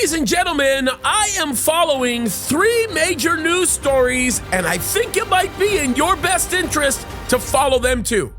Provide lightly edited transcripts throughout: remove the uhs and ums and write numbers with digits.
Ladies and gentlemen, I am following three major news stories, and I think it might be in your best interest to follow them too.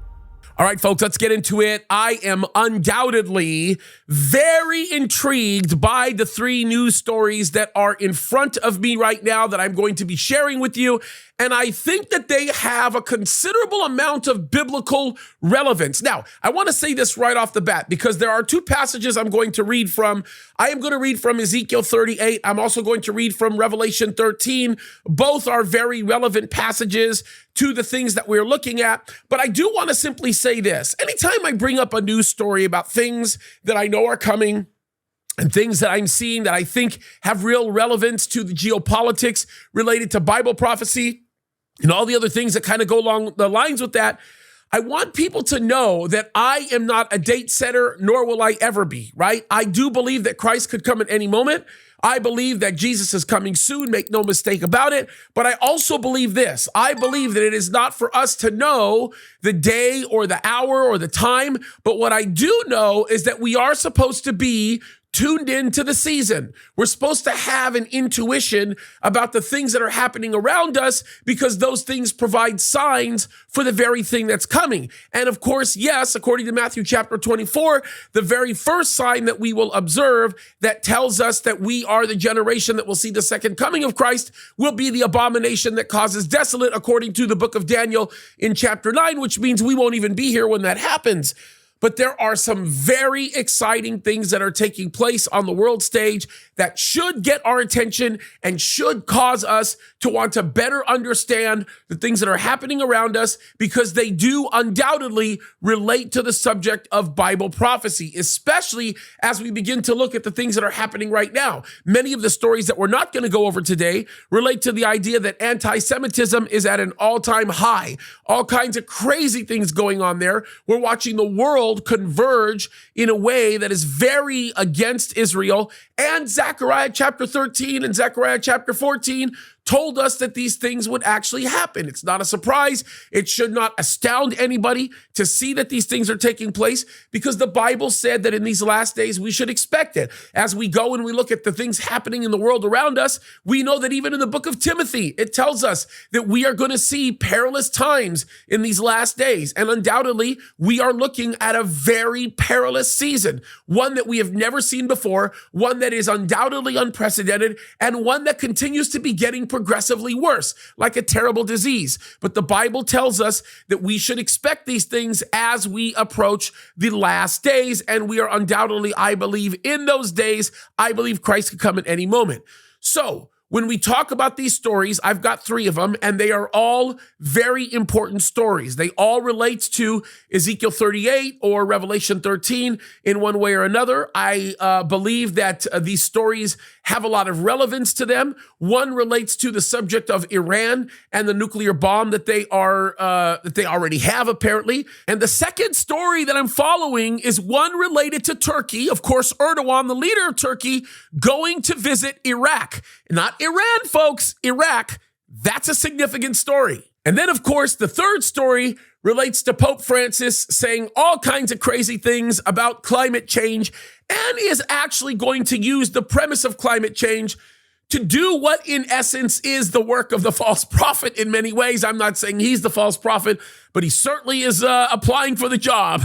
All right, folks, let's get into it. I am undoubtedly very intrigued by the three news stories that are in front of me right now that I'm going to be sharing with you. And I think that they have a considerable amount of biblical relevance. Now, I want to say this right off the bat because there are two passages I'm going to read from. I am going to read from Ezekiel 38. I'm also going to read from Revelation 13. Both are very relevant passages to the things that we're looking at. But I do want to simply say this. Anytime I bring up a news story about things that I know are coming, and things that I'm seeing that I think have real relevance to the geopolitics related to Bible prophecy and all the other things that kind of go along the lines with that, I want people to know that I am not a date setter, nor will I ever be, right? I do believe that Christ could come at any moment. I believe that Jesus is coming soon, make no mistake about it. But I also believe this. I believe that it is not for us to know the day or the hour or the time. But what I do know is that we are supposed to be tuned into the season. We're supposed to have an intuition about the things that are happening around us because those things provide signs for the very thing that's coming. And of course, yes, according to Matthew chapter 24, the very first sign that we will observe that tells us that we are the generation that will see the second coming of Christ will be the abomination that causes desolate, according to the book of Daniel in chapter 9, which means we won't even be here when that happens. But there are some very exciting things that are taking place on the world stage that should get our attention and should cause us to want to better understand the things that are happening around us because they do undoubtedly relate to the subject of Bible prophecy, especially as we begin to look at the things that are happening right now. Many of the stories that we're not going to go over today relate to the idea that anti-Semitism is at an all-time high. All kinds of crazy things going on there. We're watching the world converge in a way that is very against Israel. And Zechariah chapter 13 and Zechariah chapter 14 told us that these things would actually happen. It's not a surprise. It should not astound anybody to see that these things are taking place because the Bible said that in these last days, we should expect it. As we go and we look at the things happening in the world around us, we know that even in the book of Timothy, it tells us that we are going to see perilous times in these last days. And undoubtedly, we are looking at a very perilous season, one that we have never seen before, one that is undoubtedly unprecedented, and one that continues to be getting progressively worse, like a terrible disease. But the Bible tells us that we should expect these things as we approach the last days. And we are undoubtedly, I believe, in those days, I believe Christ could come at any moment. So when we talk about these stories, I've got three of them, and they are all very important stories. They all relate to Ezekiel 38 or Revelation 13 in one way or another. I believe that these stories have a lot of relevance to them. One relates to the subject of Iran and the nuclear bomb that they already have, apparently. And the second story that I'm following is one related to Turkey. Of course, Erdogan, the leader of Turkey, going to visit Iraq. Not Iran, folks, Iraq. That's a significant story. And then, of course, the third story relates to Pope Francis saying all kinds of crazy things about climate change and is actually going to use the premise of climate change to do what in essence is the work of the false prophet in many ways. I'm not saying he's the false prophet, but he certainly is applying for the job.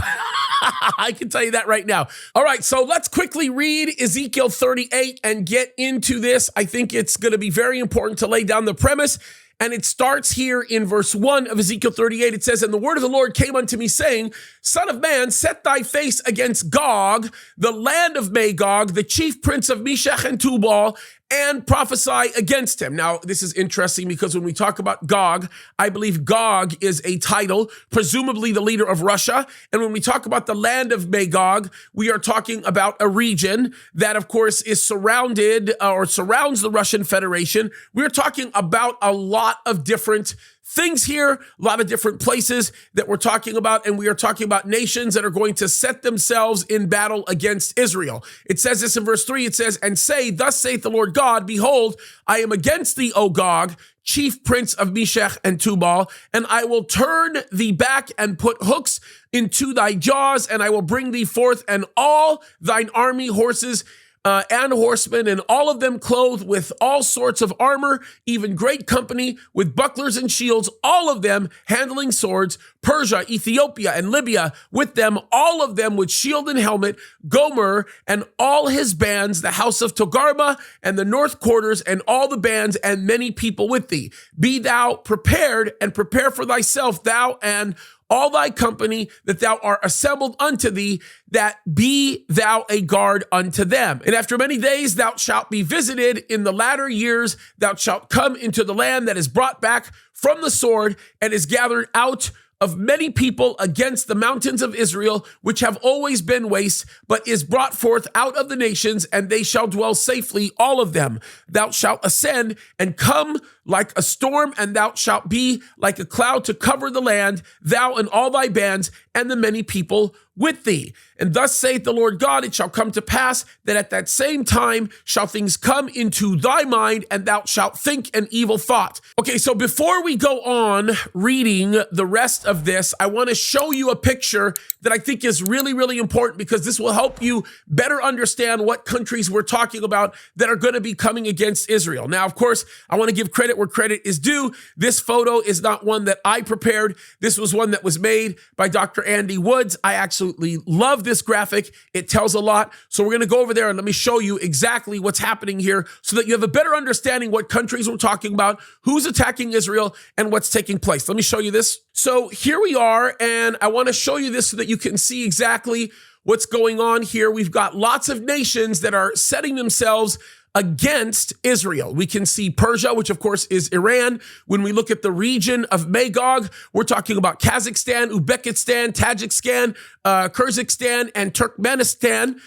I can tell you that right now. All right, so let's quickly read Ezekiel 38 and get into this. I think it's going to be very important to lay down the premise. And it starts here in verse 1 of Ezekiel 38. It says, "And the word of the Lord came unto me, saying, Son of man, set thy face against Gog, the land of Magog, the chief prince of Meshech and Tubal, and prophesy against him." Now, this is interesting because when we talk about Gog, I believe Gog is a title, presumably the leader of Russia. And when we talk about the land of Magog, we are talking about a region that, of course, is surrounded or surrounds the Russian Federation. We're talking about a lot of different things here, a lot of different places that we're talking about, and we are talking about nations that are going to set themselves in battle against Israel. It says this in verse 3, it says, "And say, Thus saith the Lord God, Behold, I am against thee, O Gog, chief prince of Meshech and Tubal, and I will turn thee back and put hooks into thy jaws, and I will bring thee forth and all thine army horses and horsemen, and all of them clothed with all sorts of armor, even great company with bucklers and shields, all of them handling swords, Persia, Ethiopia, and Libya with them, all of them with shield and helmet, Gomer and all his bands, the house of Togarma and the north quarters, and all the bands, and many people with thee. Be thou prepared, and prepare for thyself, thou and all thy company, that thou art assembled unto thee, that be thou a guard unto them. And after many days thou shalt be visited. In the latter years thou shalt come into the land that is brought back from the sword, and is gathered out of many people against the mountains of Israel, which have always been waste, but is brought forth out of the nations, and they shall dwell safely, all of them. Thou shalt ascend and come like a storm, and thou shalt be like a cloud to cover the land, thou and all thy bands, and the many people with thee. And thus saith the Lord God, it shall come to pass that at that same time shall things come into thy mind, and thou shalt think an evil thought. Okay, so before we go on reading the rest of this, I want to show you a picture that I think is really, really important, because this will help you better understand what countries we're talking about that are going to be coming against Israel. Now, of course, I want to give credit where credit is due. This photo is not one that I prepared. This was one that was made by Dr. Andy Woods. I absolutely love this graphic. It tells a lot. So we're going to go over there and let me show you exactly what's happening here so that you have a better understanding what countries we're talking about, who's attacking Israel, and what's taking place. Let me show you this. So here we are, and I want to show you this so that you can see exactly what's going on here. We've got lots of nations that are setting themselves against Israel. We can see Persia, which of course is Iran. When we look at the region of Magog, we're talking about Kazakhstan, Uzbekistan, Tajikistan, Kyrgyzstan, and Turkmenistan.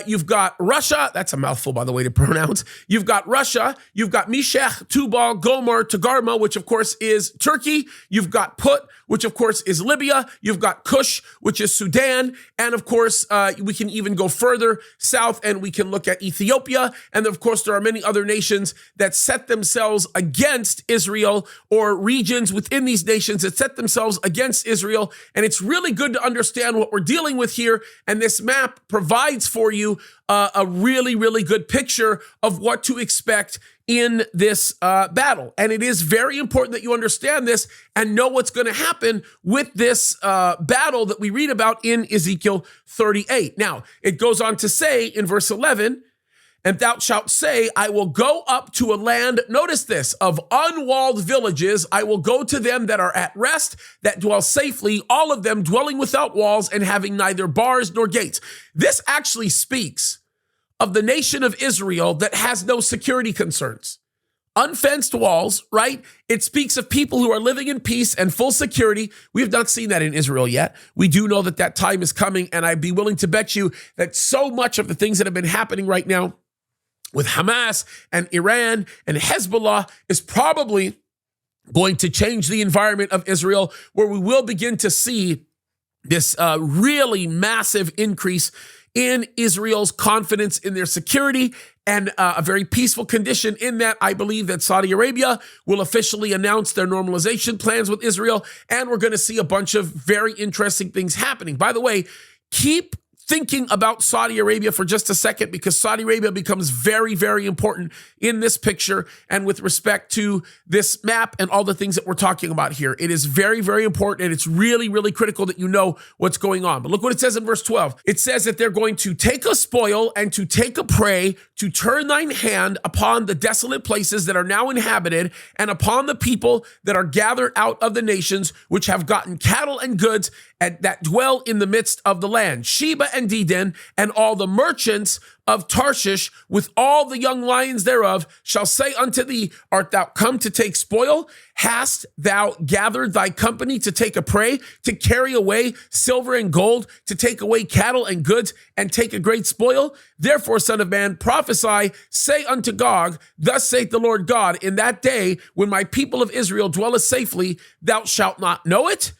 You've got Russia. That's a mouthful, by the way, to pronounce. You've got Russia. You've got Meshech, Tubal, Gomer, Togarma, which of course is Turkey. You've got Put, which of course is Libya. You've got Cush, which is Sudan. And of course, we can even go further south and we can look at Ethiopia. And of course, there are many other nations that set themselves against Israel, or regions within these nations that set themselves against Israel. And it's really good to understand what we're dealing with here. And this map provides for you a really, really good picture of what to expect in this battle. And it is very important that you understand this and know what's going to happen with this battle that we read about in Ezekiel 38. Now, it goes on to say in verse 11, and thou shalt say, I will go up to a land, notice this, of unwalled villages. I will go to them that are at rest, that dwell safely, all of them dwelling without walls and having neither bars nor gates. This actually speaks of the nation of Israel that has no security concerns. Unfenced walls, right? It speaks of people who are living in peace and full security. We have not seen that in Israel yet. We do know that that time is coming, and I'd be willing to bet you that so much of the things that have been happening right now with Hamas and Iran and Hezbollah is probably going to change the environment of Israel, where we will begin to see this really massive increase in Israel's confidence in their security and a very peaceful condition. In that, I believe that Saudi Arabia will officially announce their normalization plans with Israel, and we're going to see a bunch of very interesting things happening. By the way, keep thinking about Saudi Arabia for just a second, because Saudi Arabia becomes very, very important in this picture and with respect to this map and all the things that we're talking about here. It is very, very important, and it's really, really critical that you know what's going on. But look what it says in verse 12. It says that they're going to take a spoil and to take a prey, to turn thine hand upon the desolate places that are now inhabited, and upon the people that are gathered out of the nations, which have gotten cattle and goods, and that dwell in the midst of the land. Sheba and Dedan, and all the merchants of Tarshish, with all the young lions thereof, shall say unto thee, art thou come to take spoil? Hast thou gathered thy company to take a prey, to carry away silver and gold, to take away cattle and goods, and take a great spoil? Therefore, son of man, prophesy, say unto Gog, thus saith the Lord God, in that day when my people of Israel dwelleth safely, thou shalt not know it,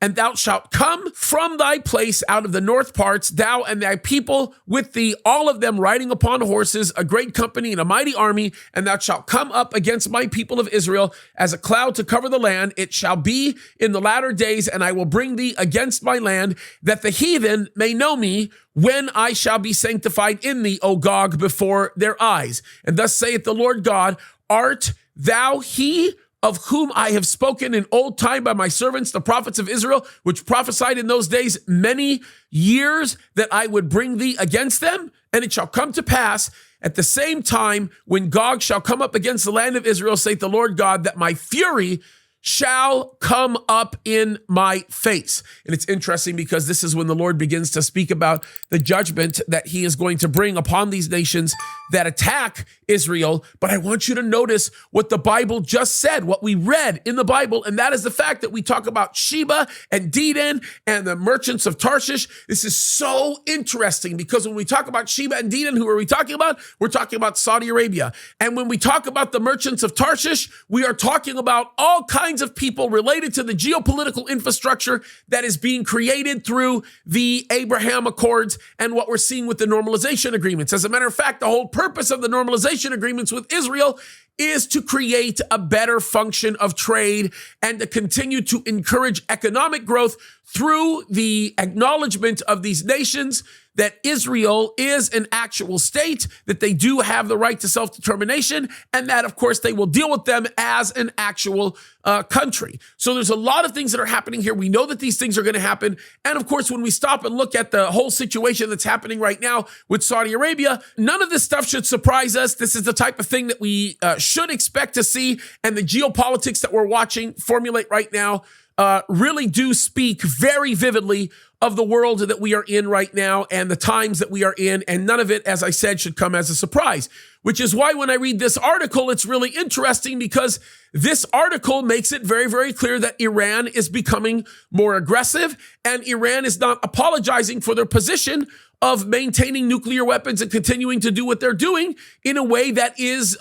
And thou shalt come from thy place out of the north parts, thou and thy people with thee, all of them riding upon horses, a great company and a mighty army. And thou shalt come up against my people of Israel as a cloud to cover the land. It shall be in the latter days, and I will bring thee against my land, that the heathen may know me, when I shall be sanctified in thee, O Gog, before their eyes. And thus saith the Lord God, art thou he of whom I have spoken in old time by my servants, the prophets of Israel, which prophesied in those days many years that I would bring thee against them? And it shall come to pass at the same time when Gog shall come up against the land of Israel, saith the Lord God, that my fury shall come up in my face. And it's interesting because this is when the Lord begins to speak about the judgment that he is going to bring upon these nations that attack Israel. But I want you to notice what the Bible just said, what we read in the Bible, and that is the fact that we talk about Sheba and Dedan and the merchants of Tarshish. This is so interesting because when we talk about Sheba and Dedan, who are we talking about? We're talking about Saudi Arabia. And when we talk about the merchants of Tarshish, we are talking about all kinds of people related to the geopolitical infrastructure that is being created through the Abraham Accords and what we're seeing with the normalization agreements. As a matter of fact, the whole purpose of the normalization agreements with Israel is to create a better function of trade and to continue to encourage economic growth through the acknowledgement of these nations that Israel is an actual state, that they do have the right to self-determination, and that, of course, they will deal with them as an actual country. So there's a lot of things that are happening here. We know that these things are going to happen. And of course, when we stop and look at the whole situation that's happening right now with Saudi Arabia, none of this stuff should surprise us. This is the type of thing that we should expect to see. And the geopolitics that we're watching formulate right now really do speak very vividly of the world that we are in right now and the times that we are in. And none of it, as I said, should come as a surprise, which is why when I read this article, it's really interesting because this article makes it very, very clear that Iran is becoming more aggressive and Iran is not apologizing for their position of maintaining nuclear weapons and continuing to do what they're doing in a way that is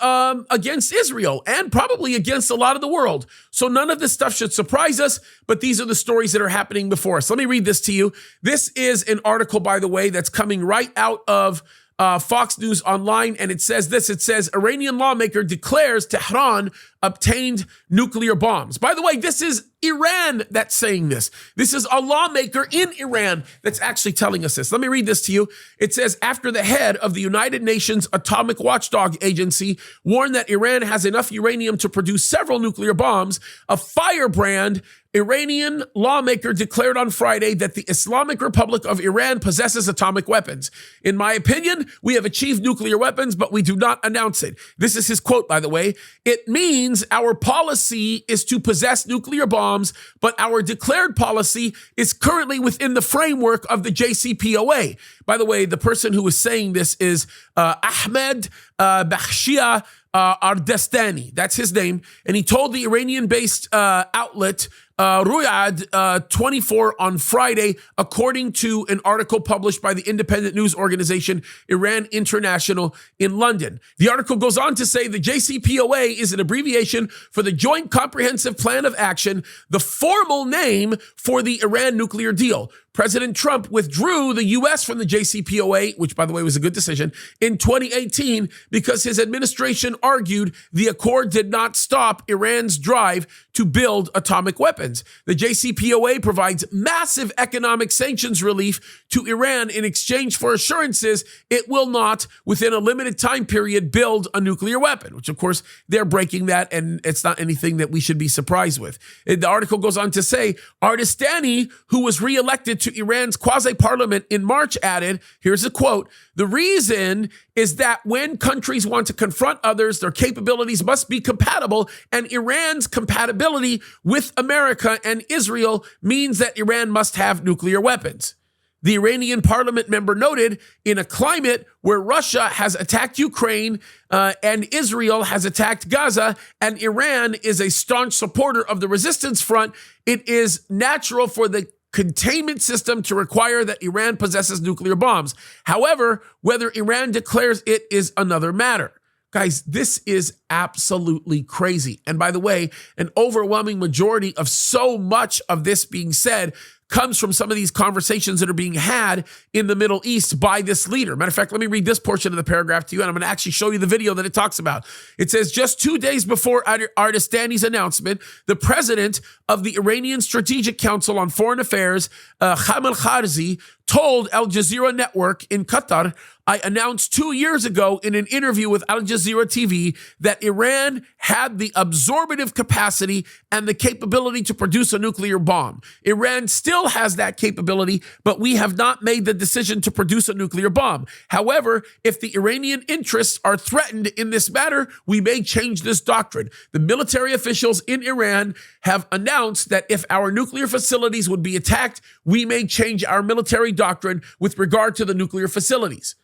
against Israel and probably against a lot of the world. So none of this stuff should surprise us, but these are the stories that are happening before us. Let me read this to you. This is an article, by the way, that's coming right out of Fox News Online, and it says this. It says, Iranian lawmaker declares Tehran obtained nuclear bombs. By the way, this is Iran that's saying this. This is a lawmaker in Iran that's actually telling us this. Let me read this to you. It says, after the head of the United Nations Atomic Watchdog Agency warned that Iran has enough uranium to produce several nuclear bombs, a firebrand Iranian lawmaker declared on Friday that the Islamic Republic of Iran possesses atomic weapons. In my opinion, we have achieved nuclear weapons, but we do not announce it. This is his quote, by the way. It means our policy is to possess nuclear bombs, but our declared policy is currently within the framework of the JCPOA. By the way, the person who is saying this is Ahmed Bakhshia Ardestani. That's his name. And he told the Iranian-based outlet Ruyad 24 on Friday, according to an article published by the independent news organization Iran International in London. The article goes on to say the JCPOA is an abbreviation for the Joint Comprehensive Plan of Action, the formal name for the Iran nuclear deal. President Trump withdrew the U.S. from the JCPOA, which, by the way, was a good decision, in 2018 because his administration argued the accord did not stop Iran's drive to build atomic weapons. The JCPOA provides massive economic sanctions relief to Iran in exchange for assurances it will not, within a limited time period, build a nuclear weapon, which, of course, they're breaking that, and it's not anything that we should be surprised with. The article goes on to say, Ardestani, who was reelected to Iran's quasi-parliament in March, added, here's a quote, the reason is that when countries want to confront others, their capabilities must be compatible, and Iran's compatibility with America and Israel means that Iran must have nuclear weapons. The Iranian parliament member noted, in a climate where Russia has attacked Ukraine and Israel has attacked Gaza, and Iran is a staunch supporter of the resistance front, it is natural for the containment system to require that Iran possesses nuclear bombs. However, whether Iran declares it is another matter. Guys, this is absolutely crazy. And by the way, an overwhelming majority of so much of this being said comes from some of these conversations that are being had in the Middle East by this leader. Matter of fact, let me read this portion of the paragraph to you, and I'm going to actually show you the video that it talks about. It says, just 2 days before Ardestani's announcement, the president of the Iranian Strategic Council on Foreign Affairs, Khamel Kharzi, told Al Jazeera Network in Qatar, I announced 2 years ago in an interview with Al Jazeera TV that Iran had the absorptive capacity and the capability to produce a nuclear bomb. Iran still has that capability, but we have not made the decision to produce a nuclear bomb. However, if the Iranian interests are threatened in this matter, we may change this doctrine. The military officials in Iran have announced that if our nuclear facilities would be attacked, we may change our military doctrine with regard to the nuclear facilities.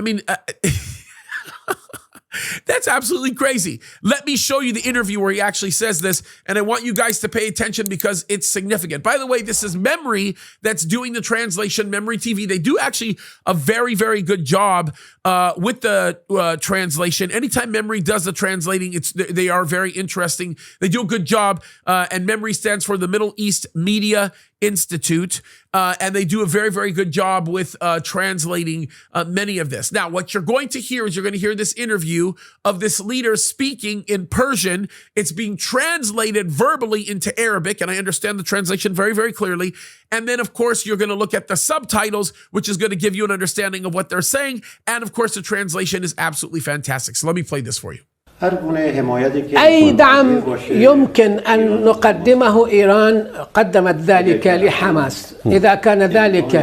I mean, that's absolutely crazy. Let me show you the interview where he actually says this, and I want you guys to pay attention because it's significant. By the way, this is Memory that's doing the translation, Memory TV. They do actually a very, very good job with the translation. Anytime Memory does the translating, they are very interesting. They do a good job, and Memory stands for the Middle East Media Institute, and they do a very, very good job with translating many of this. Now, what you're going to hear is you're going to hear this interview of this leader speaking in Persian. It's being translated verbally into Arabic, and I understand the translation very, very clearly. And then, of course, you're going to look at the subtitles, which is going to give you an understanding of what they're saying. And, of course, the translation is absolutely fantastic. So let me play this for you. أي دعم يمكن أن نقدمه إيران قدمت ذلك لحماس إذا كان ذلك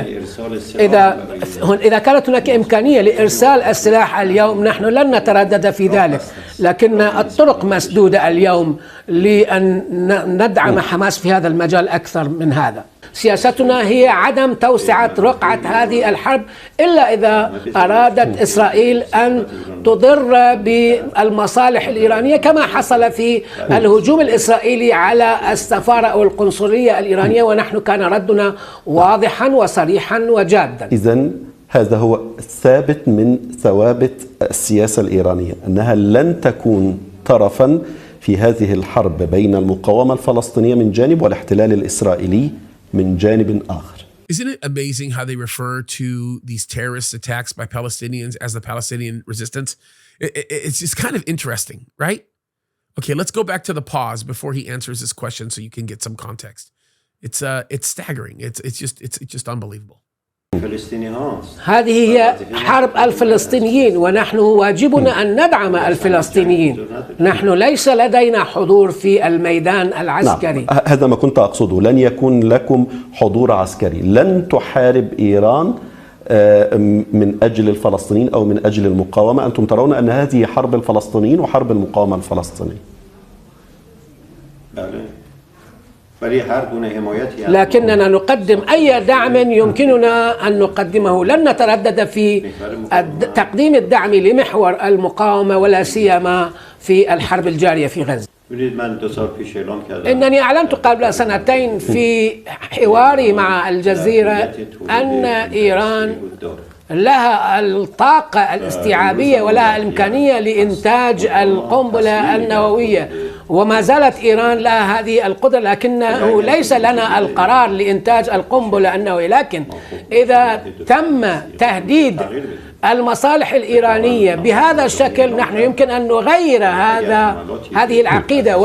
إذا كانت هناك إمكانية لإرسال السلاح اليوم نحن لن نتردد في ذلك لكن الطرق مسدودة اليوم لأن ندعم حماس في هذا المجال أكثر من هذا. سياستنا هي عدم توسعة رقعة هذه الحرب إلا إذا أرادت إسرائيل أن تضر بالمصالح الإيرانية كما حصل في الهجوم الإسرائيلي على السفارة أو القنصلية الإيرانية ونحن كان ردنا واضحا وصريحا وجادا. إذن هذا هو ثابت من ثوابت السياسة الإيرانية أنها لن تكون طرفا في هذه الحرب بين المقاومة الفلسطينية من جانب والاحتلال الإسرائيلي من جانب آخر. Isn't it amazing how they refer to these terrorist attacks by Palestinians as the Palestinian resistance? It's just kind of interesting, right? Okay, let's go back to the pause before he answers this question so you can get some context. It's staggering. It's just unbelievable. هذه هي حرب الفلسطينيين ونحن واجبنا أن ندعم الفلسطينيين. نحن ليس لدينا حضور في الميدان العسكري. نعم. هذا ما كنت أقصده. لن يكون لكم حضور عسكري. لن تحارب إيران من أجل الفلسطينيين أو من أجل المقاومة. أنتم ترون أن هذه حرب الفلسطينيين وحرب المقاومة الفلسطينية. لكننا نقدم أي دعم يمكننا أن نقدمه. لن نتردد في تقديم الدعم لمحور المقاومة ولا سيما في الحرب الجارية في غزة. إنني أعلنت قبل 2 في حواري مع الجزيرة أن إيران لها الطاقة الاستيعابية ولها الإمكانية لإنتاج القنبلة النووية وما زالت إيران لها هذه القدرة لكنه ليس لنا القرار لإنتاج القنبلة النووية. لكن إذا تم تهديد المصالح الإيرانية بهذا الشكل نحن يمكن أن نغير هذه العقيدة.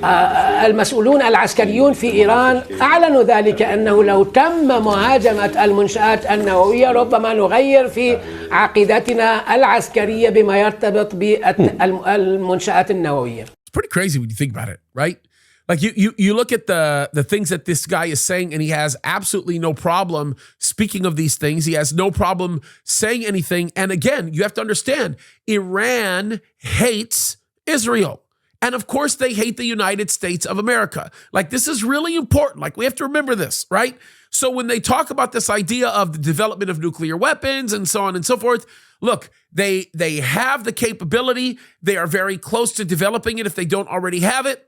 والمسؤولون العسكريون في إيران أعلنوا ذلك أنه لو تم مهاجمة المنشآت النووية ربما نغير في عقيدتنا العسكرية بما يرتبط بالمنشآت النووية. It's pretty crazy when you think about it, right? Like you look at the things that this guy is saying, and he has absolutely no problem speaking of these things. He has no problem saying anything. And again, you have to understand, Iran hates Israel. And of course, they hate the United States of America. Like, this is really important. Like, we have to remember this, right? So when they talk about this idea of the development of nuclear weapons and so on and so forth, look, they have the capability. They are very close to developing it if they don't already have it.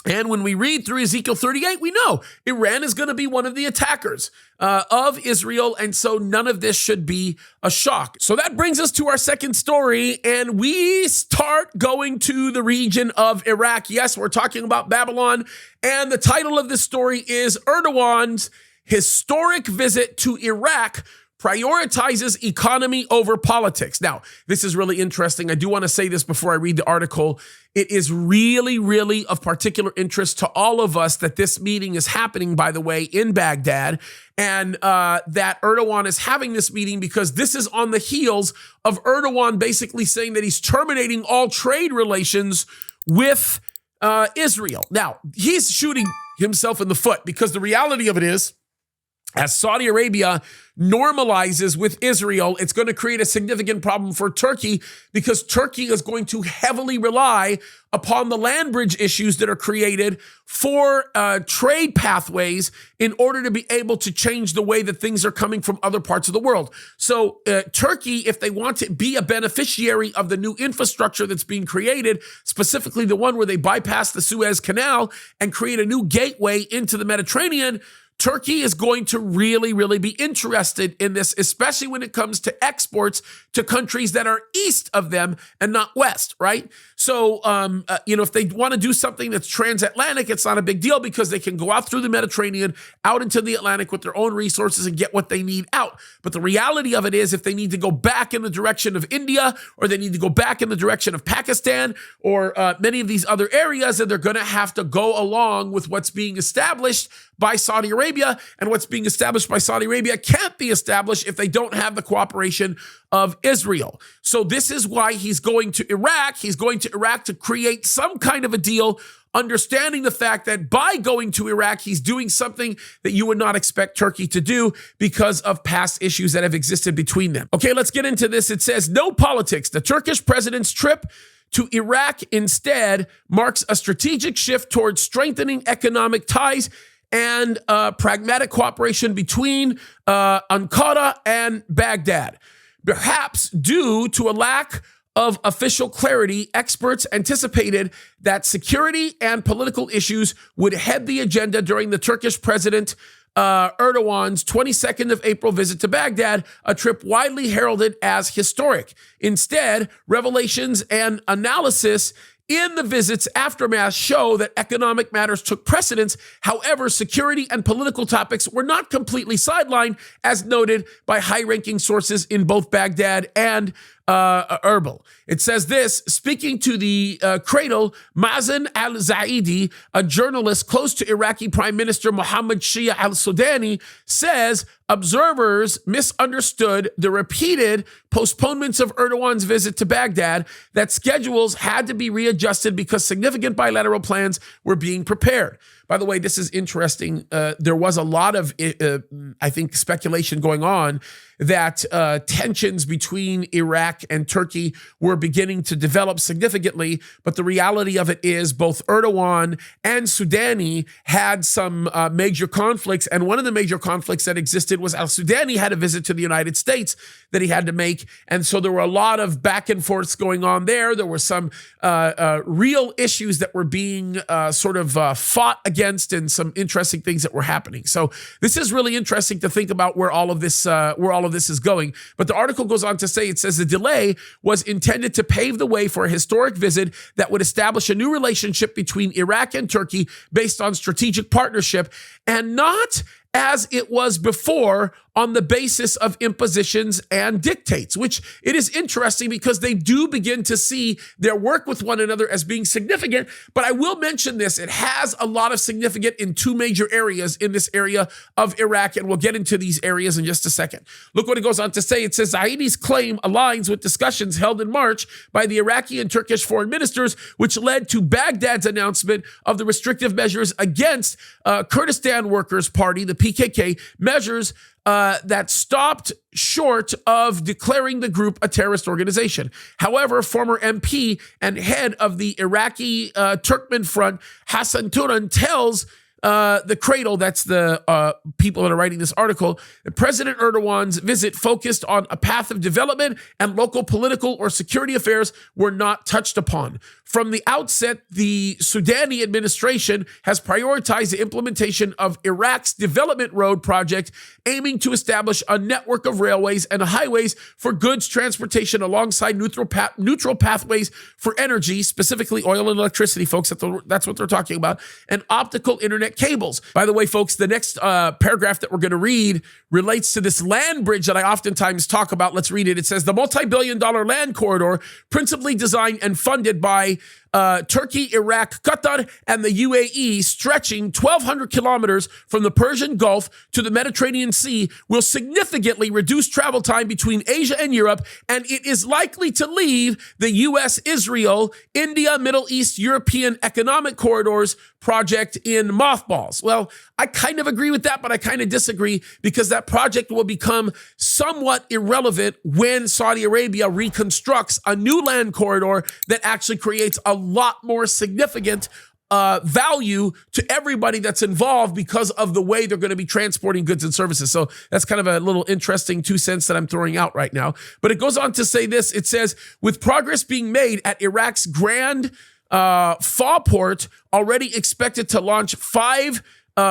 And when we read through Ezekiel 38, we know Iran is going to be one of the attackers of Israel. And so none of this should be a shock. So that brings us to our second story. And we start going to the region of Iraq. Yes, we're talking about Babylon. And the title of this story is Erdogan's historic visit to Iraq prioritizes economy over politics. Now, this is really interesting. I do want to say this before I read the article. It is really, really of particular interest to all of us that this meeting is happening, by the way, in Baghdad, and that Erdogan is having this meeting because this is on the heels of Erdogan basically saying that he's terminating all trade relations with Israel. Now, he's shooting himself in the foot because the reality of it is, as Saudi Arabia normalizes with Israel, it's going to create a significant problem for Turkey because Turkey is going to heavily rely upon the land bridge issues that are created for trade pathways in order to be able to change the way that things are coming from other parts of the world. So Turkey, if they want to be a beneficiary of the new infrastructure that's being created, specifically the one where they bypass the Suez Canal and create a new gateway into the Mediterranean, Turkey is going to really, really be interested in this, especially when it comes to exports to countries that are east of them and not west, right? So, if they want to do something that's transatlantic, it's not a big deal because they can go out through the Mediterranean, out into the Atlantic with their own resources and get what they need out. But the reality of it is if they need to go back in the direction of India or they need to go back in the direction of Pakistan or many of these other areas, then they're going to have to go along with what's being established by Saudi Arabia, and what's being established by Saudi Arabia can't be established if they don't have the cooperation of Israel. So this is why he's going to Iraq. He's going to Iraq to create some kind of a deal, understanding the fact that by going to Iraq, he's doing something that you would not expect Turkey to do because of past issues that have existed between them. Okay, let's get into this. It says, no politics. The Turkish president's trip to Iraq instead marks a strategic shift towards strengthening economic ties and pragmatic cooperation between Ankara and Baghdad. Perhaps due to a lack of official clarity, experts anticipated that security and political issues would head the agenda during the Turkish President Erdogan's 22nd of April visit to Baghdad, a trip widely heralded as historic. Instead, revelations and analysis in the visit's aftermath show that economic matters took precedence. However, security and political topics were not completely sidelined, as noted by high-ranking sources in both Baghdad and Erbil. It says this, speaking to the Cradle, Mazen al-Zaidi, a journalist close to Iraqi Prime Minister Mohammed Shia al-Sudani, says observers misunderstood the repeated postponements of Erdogan's visit to Baghdad, that schedules had to be readjusted because significant bilateral plans were being prepared. By the way, this is interesting. There was a lot of, I think, speculation going on that tensions between Iraq and Turkey were beginning to develop significantly. But the reality of it is both Erdogan and Sudani had some major conflicts. And one of the major conflicts that existed was al-Sudani had a visit to the United States that he had to make. And so there were a lot of back and forths going on there. There were some real issues that were being sort of fought against and some interesting things that were happening. So this is really interesting to think about where all of this is going. But the article goes on to say, it says the delay was intended to pave the way for a historic visit that would establish a new relationship between Iraq and Turkey based on strategic partnership and not as it was before on the basis of impositions and dictates, which it is interesting because they do begin to see their work with one another as being significant. But I will mention this, it has a lot of significance in two major areas in this area of Iraq, and we'll get into these areas in just a second. Look what it goes on to say. It says Zaidi's claim aligns with discussions held in March by the Iraqi and Turkish foreign ministers, which led to Baghdad's announcement of the restrictive measures against Kurdistan Workers' Party, the PKK, measures that stopped short of declaring the group a terrorist organization. However, former MP and head of the Iraqi Turkmen Front, Hassan Turan, tells the cradle, that's the people that are writing this article, President Erdogan's visit focused on a path of development and local political or security affairs were not touched upon. From the outset, the Sudani administration has prioritized the implementation of Iraq's development road project, aiming to establish a network of railways and highways for goods transportation alongside neutral pathways for energy, specifically oil and electricity, folks. That's what they're talking about, and optical internet cables. By the way, folks, the next paragraph that we're going to read relates to this land bridge that I oftentimes talk about. Let's read it. It says, the multi-billion-dollar land corridor, principally designed and funded by Turkey, Iraq, Qatar, and the UAE, stretching 1,200 kilometers from the Persian Gulf to the Mediterranean Sea, will significantly reduce travel time between Asia and Europe, and it is likely to leave the U.S., Israel, India, Middle East, European economic corridors project in mothballs. Well, I kind of agree with that, but I kind of disagree, because that project will become somewhat irrelevant when Saudi Arabia reconstructs a new land corridor that actually creates a lot more significant value to everybody that's involved because of the way they're going to be transporting goods and services. So that's kind of a little interesting 2 cents that I'm throwing out right now. But it goes on to say this. It says, with progress being made at Iraq's Grand Fa port, already expected to launch 5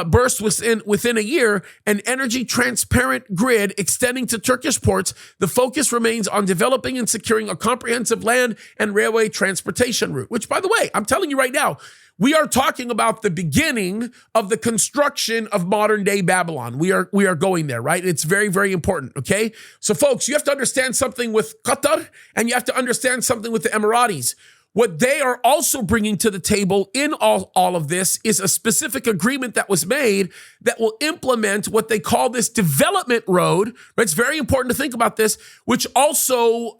bursts within a year, an energy transparent grid extending to Turkish ports, the focus remains on developing and securing a comprehensive land and railway transportation route, which, by the way, I'm telling you right now, we are talking about the beginning of the construction of modern day Babylon. We are going there, right? It's very, very important, okay? So folks, you have to understand something with Qatar, and you have to understand something with the Emiratis. What they are also bringing to the table in all of this is a specific agreement that was made that will implement what they call this development road. It's very important to think about this, which also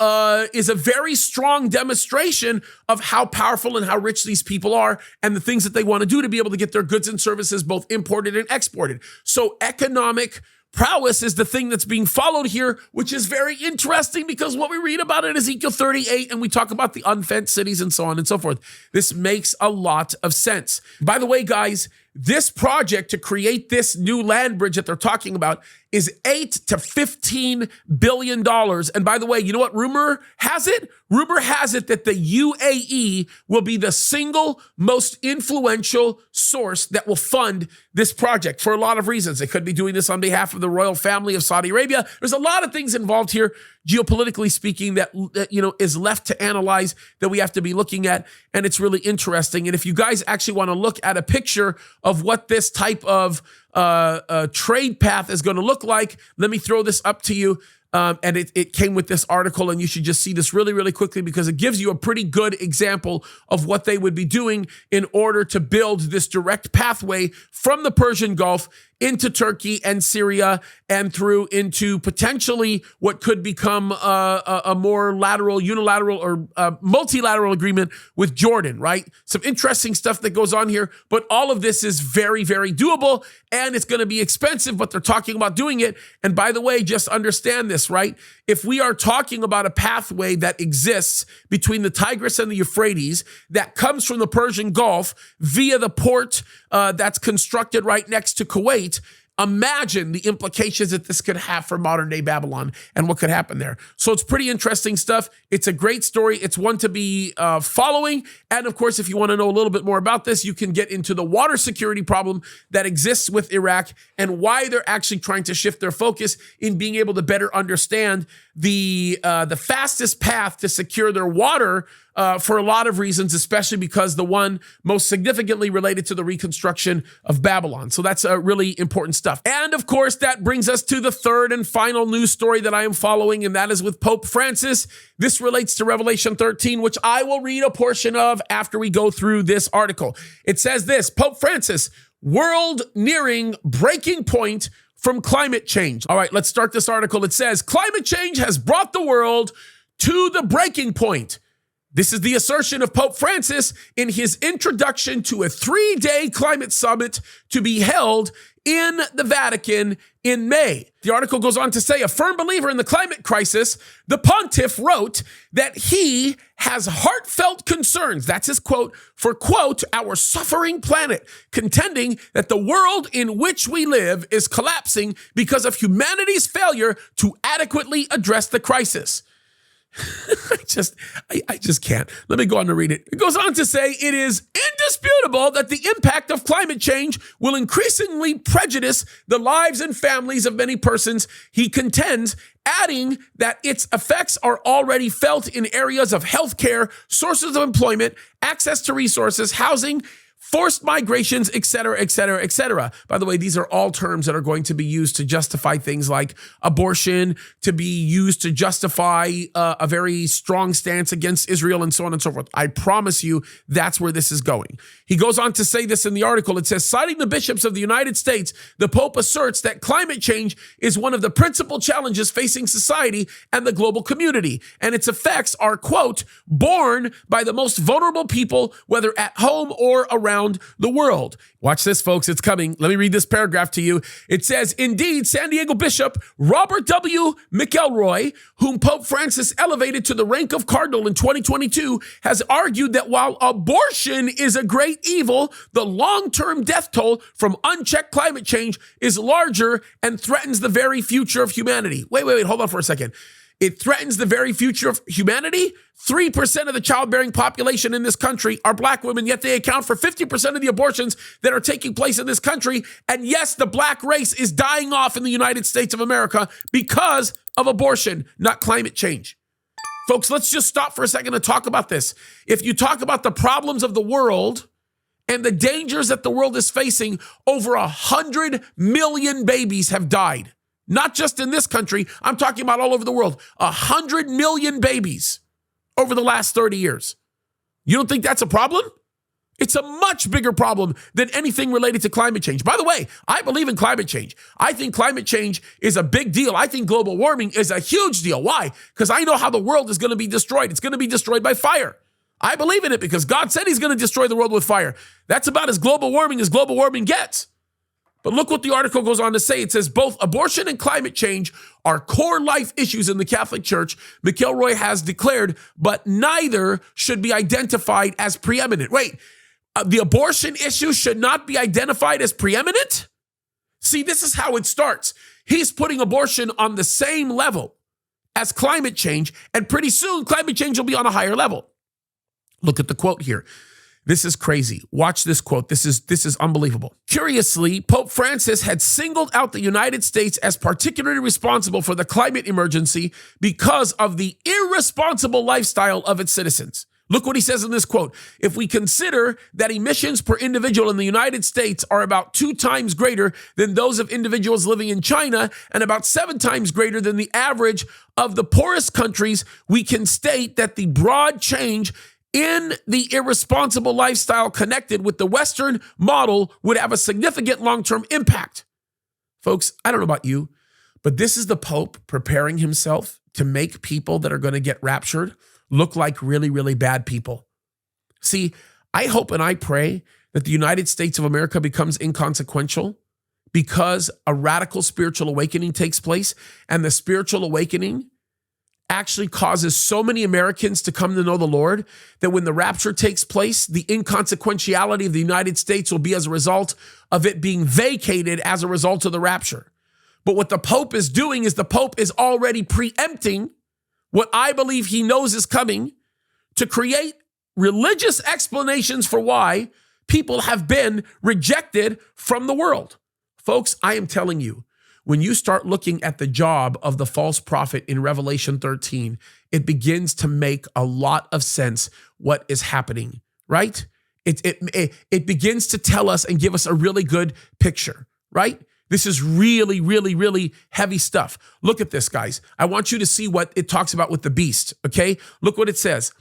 is a very strong demonstration of how powerful and how rich these people are and the things that they want to do to be able to get their goods and services both imported and exported. So economic prowess is the thing that's being followed here, which is very interesting, because what we read about in Ezekiel 38, and we talk about the unfenced cities and so on and so forth, this makes a lot of sense. By the way, guys, this project to create this new land bridge that they're talking about is $8 to $15 billion. And by the way, you know what rumor has it? Rumor has it that the UAE will be the single most influential source that will fund this project for a lot of reasons. They could be doing this on behalf of the royal family of Saudi Arabia. There's a lot of things involved here, geopolitically speaking, that is left to analyze, that we have to be looking at, and it's really interesting. And if you guys actually want to look at a picture of what this type of trade path is going to look like, let me throw this up to you. And it came with this article, and you should just see this really, really quickly, because it gives you a pretty good example of what they would be doing in order to build this direct pathway from the Persian Gulf into Turkey and Syria and through into potentially what could become a more unilateral or multilateral agreement with Jordan, right? Some interesting stuff that goes on here, but all of this is very, very doable, and it's going to be expensive, but they're talking about doing it. And by the way, just understand this, right? If we are talking about a pathway that exists between the Tigris and the Euphrates that comes from the Persian Gulf via the port that's constructed right next to Kuwait, imagine the implications that this could have for modern day Babylon and what could happen there. So it's pretty interesting stuff. It's a great story. It's one to be following. And of course, if you want to know a little bit more about this, you can get into the water security problem that exists with Iraq and why they're actually trying to shift their focus in being able to better understand the fastest path to secure their water for a lot of reasons, especially because the one most significantly related to the reconstruction of Babylon. So that's really important stuff. And of course, that brings us to the third and final news story that I am following, and that is with Pope Francis. This relates to Revelation 13, which I will read a portion of after we go through this article. It says this: Pope Francis, world nearing breaking point from climate change. All right, let's start this article. It says, climate change has brought the world to the breaking point. This is the assertion of Pope Francis in his introduction to a 3-day climate summit to be held in the Vatican in May. The article goes on to say, a firm believer in the climate crisis, the pontiff wrote that he has heartfelt concerns, that's his quote, for, quote, our suffering planet, contending that the world in which we live is collapsing because of humanity's failure to adequately address the crisis. I just can't. Let me go on to read it. It goes on to say, it is indisputable that the impact of climate change will increasingly prejudice the lives and families of many persons, he contends, adding that its effects are already felt in areas of healthcare, sources of employment, access to resources, housing, forced migrations, et cetera, et cetera, et cetera. By the way, these are all terms that are going to be used to justify things like abortion, to be used to justify a very strong stance against Israel and so on and so forth. I promise you that's where this is going. He goes on to say this in the article. It says, citing the bishops of the United States, the Pope asserts that climate change is one of the principal challenges facing society and the global community, and its effects are, quote, borne by the most vulnerable people, whether at home or around the world. Watch this, folks. It's coming. Let me read this paragraph to you. It says, indeed, San Diego Bishop Robert W. McElroy, whom Pope Francis elevated to the rank of cardinal in 2022, has argued that while abortion is a great evil, the long-term death toll from unchecked climate change is larger and threatens the very future of humanity. Wait, hold on for a second. It threatens the very future of humanity. 3% of the childbearing population in this country are black women, yet they account for 50% of the abortions that are taking place in this country. And yes, the black race is dying off in the United States of America because of abortion, not climate change. Folks, let's just stop for a second and talk about this. If you talk about the problems of the world and the dangers that the world is facing, over 100 million babies have died. Not just in this country, I'm talking about all over the world. 100 million babies over the last 30 years. You don't think that's a problem? It's a much bigger problem than anything related to climate change. By the way, I believe in climate change. I think climate change is a big deal. I think global warming is a huge deal. Why? Because I know how the world is going to be destroyed. It's going to be destroyed by fire. I believe in it because God said he's going to destroy the world with fire. That's about as global warming gets. But look what the article goes on to say. It says both abortion and climate change are core life issues in the Catholic Church, McElroy has declared, but neither should be identified as preeminent. Wait, the abortion issue should not be identified as preeminent? See, this is how it starts. He's putting abortion on the same level as climate change, and pretty soon climate change will be on a higher level. Look at the quote here. This is crazy. Watch this quote. This is unbelievable. Curiously, Pope Francis had singled out the United States as particularly responsible for the climate emergency because of the irresponsible lifestyle of its citizens. Look what he says in this quote. If we consider that emissions per individual in the United States are about 2 times greater than those of individuals living in China and about 7 times greater than the average of the poorest countries, we can state that the broad change in the irresponsible lifestyle connected with the Western model would have a significant long-term impact. Folks, I don't know about you, but this is the Pope preparing himself to make people that are going to get raptured look like really, really bad people. See, I hope and I pray that the United States of America becomes inconsequential because a radical spiritual awakening takes place, and the spiritual awakening actually causes so many Americans to come to know the Lord that when the rapture takes place, the inconsequentiality of the United States will be as a result of it being vacated as a result of the rapture. But what the Pope is doing is the Pope is already preempting what I believe he knows is coming to create religious explanations for why people have been rejected from the world. Folks, I am telling you, when you start looking at the job of the false prophet in Revelation 13, it begins to make a lot of sense what is happening, right? It begins to tell us and give us a really good picture, right? This is really, really, really heavy stuff. Look at this, guys. I want you to see what it talks about with the beast, okay? Look what it says.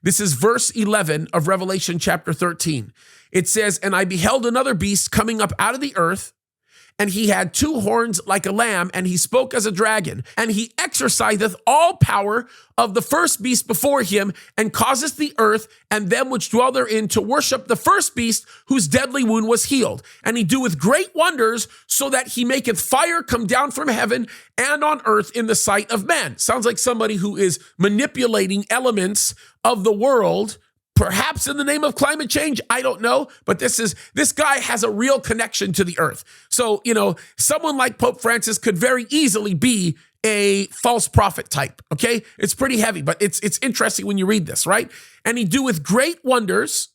This is verse 11 of Revelation chapter 13. It says, and I beheld another beast coming up out of the earth, And he had 2 horns like a lamb, and he spoke as a dragon. And he exerciseth all power of the first beast before him, and causeth the earth and them which dwell therein to worship the first beast, whose deadly wound was healed. And he doeth great wonders, so that he maketh fire come down from heaven and on earth in the sight of man. Sounds like somebody who is manipulating elements of the world, perhaps in the name of climate change. I don't know, but this guy has a real connection to the earth. So, someone like Pope Francis could very easily be a false prophet type, okay? It's pretty heavy, but it's interesting when you read this, right? And he doeth great wonders,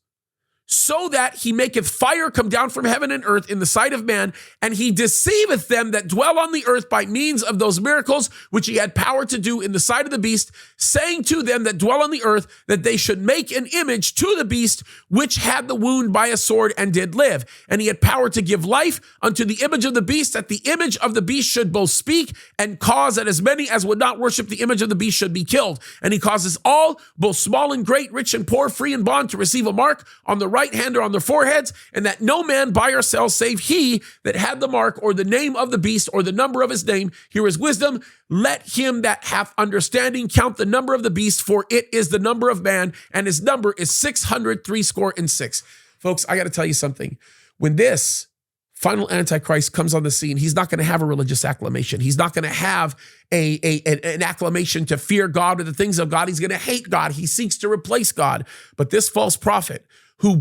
so that he maketh fire come down from heaven and earth in the sight of man, and he deceiveth them that dwell on the earth by means of those miracles which he had power to do in the sight of the beast, saying to them that dwell on the earth that they should make an image to the beast which had the wound by a sword and did live. And he had power to give life unto the image of the beast, that the image of the beast should both speak and cause that as many as would not worship the image of the beast should be killed. And he causes all, both small and great, rich and poor, free and bond, to receive a mark on the right hand or on their foreheads, and that no man buy or sell save he that had the mark or the name of the beast or the number of his name. Here is wisdom. Let him that hath understanding count the number of the beast, for it is the number of man, and his number is 666. Folks, I got to tell you something. When this final Antichrist comes on the scene, he's not going to have a religious acclamation. He's not going to have an acclamation to fear God or the things of God. He's going to hate God. He seeks to replace God. But this false prophet, who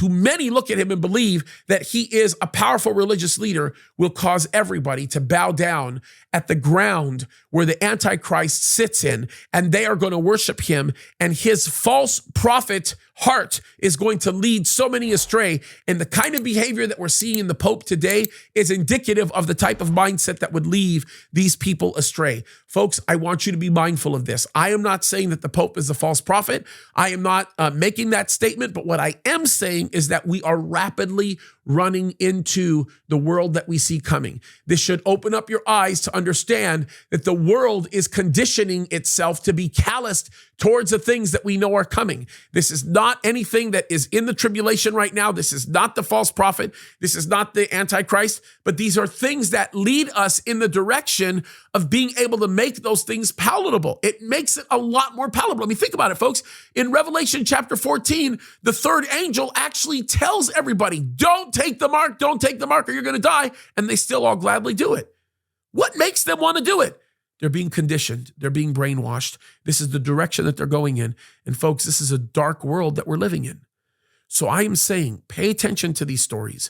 many look at him and believe that he is a powerful religious leader, will cause everybody to bow down at the ground where the Antichrist sits in, and they are going to worship him, and his false prophet heart is going to lead so many astray. And the kind of behavior that we're seeing in the Pope today is indicative of the type of mindset that would leave these people astray. Folks, I want you to be mindful of this. I am not saying that the Pope is a false prophet. I am not making that statement, but what I am saying is that we are rapidly running into the world that we see coming. This should open up your eyes to understand that the world is conditioning itself to be calloused towards the things that we know are coming. This is not anything that is in the tribulation right now. This is not the false prophet. This is not the Antichrist, but these are things that lead us in the direction of being able to make those things palatable. It makes it a lot more palatable. I mean, think about it, folks. In Revelation chapter 14, the third angel actually tells everybody, don't take the mark, or you're going to die. And they still all gladly do it. What makes them want to do it? They're being conditioned. They're being brainwashed. This is the direction that they're going in. And folks, this is a dark world that we're living in. So I am saying, pay attention to these stories.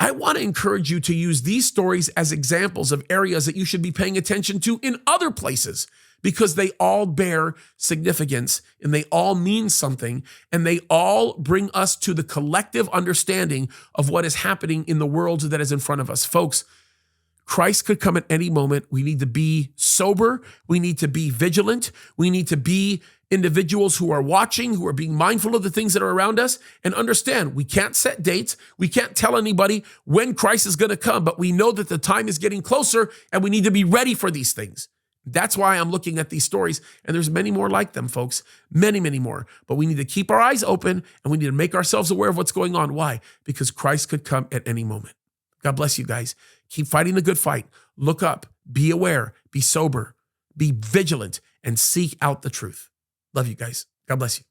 I want to encourage you to use these stories as examples of areas that you should be paying attention to in other places, because they all bear significance and they all mean something, and they all bring us to the collective understanding of what is happening in the world that is in front of us. Folks, Christ could come at any moment. We need to be sober. We need to be vigilant. We need to be individuals who are watching, who are being mindful of the things that are around us, and understand we can't set dates. We can't tell anybody when Christ is going to come, but we know that the time is getting closer and we need to be ready for these things. That's why I'm looking at these stories, and there's many more like them, folks. Many, many more. But we need to keep our eyes open, and we need to make ourselves aware of what's going on. Why? Because Christ could come at any moment. God bless you guys. Keep fighting the good fight. Look up, be aware, be sober, be vigilant, and seek out the truth. Love you guys. God bless you.